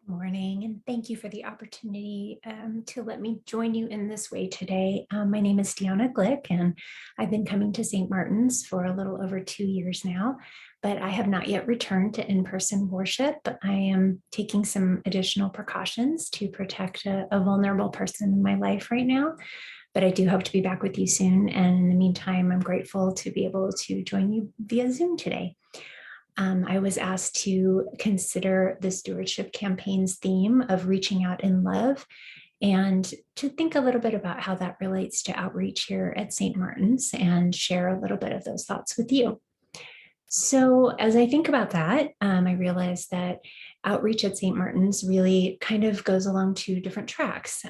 Morning, and thank you for the opportunity to let me join you in this way today. My name is Deanna Glick, and I've been coming to St. Martin's for a little over 2 years now, but I have not yet returned to in-person worship. I am taking some additional precautions to protect a vulnerable person in my life right now, but I do hope to be back with you soon. And in the meantime, I'm grateful to be able to join you via Zoom today. I was asked to consider the stewardship campaign's theme of reaching out in love and to think a little bit about how that relates to outreach here at St. Martin's and share a little bit of those thoughts with you. So as I think about that, I realized that outreach at St. Martin's really kind of goes along two different tracks.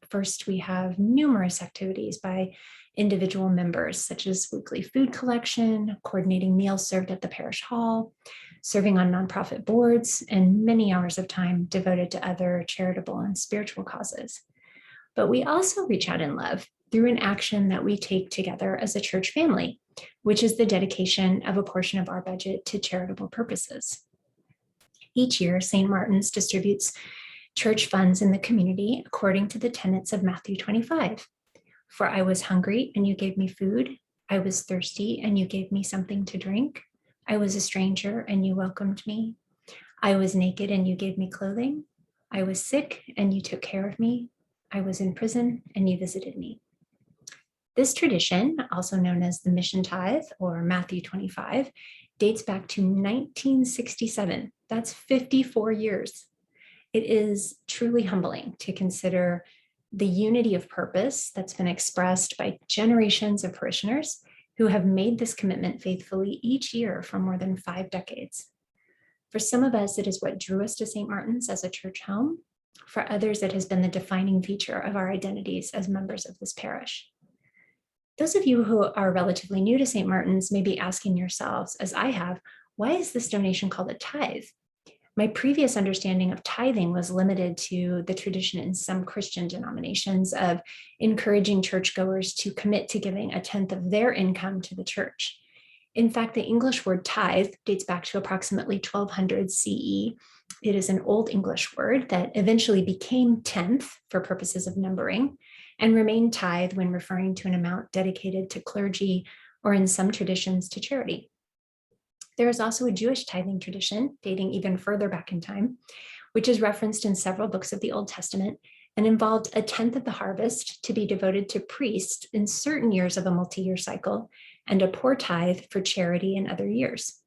First, we have numerous activities by individual members, such as weekly food collection, coordinating meals served at the parish hall, serving on nonprofit boards, and many hours of time devoted to other charitable and spiritual causes. But we also reach out in love through an action that we take together as a church family, which is the dedication of a portion of our budget to charitable purposes. Each year, St. Martin's distributes church funds in the community according to the tenets of Matthew 25. For I was hungry and you gave me food. I was thirsty and you gave me something to drink. I was a stranger and you welcomed me. I was naked and you gave me clothing. I was sick and you took care of me. I was in prison and you visited me. This tradition, also known as the Mission Tithe or Matthew 25, dates back to 1967. That's 54 years. It is truly humbling to consider the unity of purpose that's been expressed by generations of parishioners who have made this commitment faithfully each year for more than 5 decades. For some of us, it is what drew us to St. Martin's as a church home. For others, it has been the defining feature of our identities as members of this parish. Those of you who are relatively new to St. Martin's may be asking yourselves, as I have, why is this donation called a tithe? My previous understanding of tithing was limited to the tradition in some Christian denominations of encouraging churchgoers to commit to giving 1/10 of their income to the church. In fact, the English word tithe dates back to approximately 1200 CE. It is an Old English word that eventually became tenth for purposes of numbering and remained tithe when referring to an amount dedicated to clergy or in some traditions to charity. There is also a Jewish tithing tradition dating even further back in time, which is referenced in several books of the Old Testament and involved 1/10 of the harvest to be devoted to priests in certain years of a multi-year cycle and a poor tithe for charity in other years.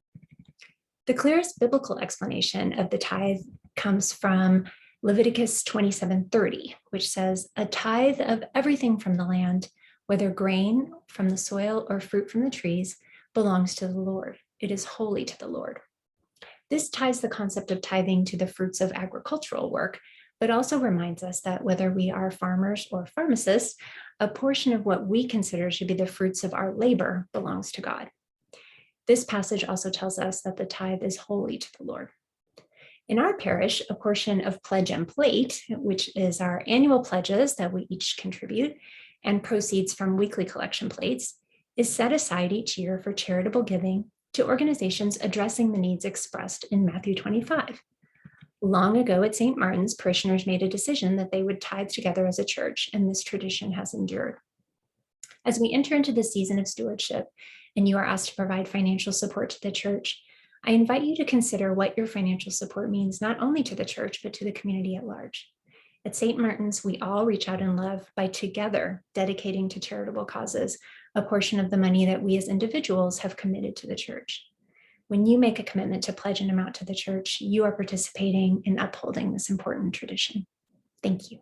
The clearest biblical explanation of the tithe comes from Leviticus 27:30, which says, "A tithe of everything from the land, whether grain from the soil or fruit from the trees, belongs to the Lord. It is holy to the Lord." This ties the concept of tithing to the fruits of agricultural work, but also reminds us that whether we are farmers or pharmacists, a portion of what we consider should be the fruits of our labor belongs to God. This passage also tells us that the tithe is holy to the Lord. In our parish, a portion of Pledge and Plate, which is our annual pledges that we each contribute, and proceeds from weekly collection plates, is set aside each year for charitable giving to organizations addressing the needs expressed in Matthew 25. Long ago at St. Martin's, parishioners made a decision that they would tithe together as a church, and this tradition has endured. As we enter into the season of stewardship, and you are asked to provide financial support to the church, I invite you to consider what your financial support means not only to the church, but to the community at large. At St. Martin's, we all reach out in love by together dedicating to charitable causes a portion of the money that we as individuals have committed to the church. When you make a commitment to pledge an amount to the church, you are participating in upholding this important tradition. Thank you.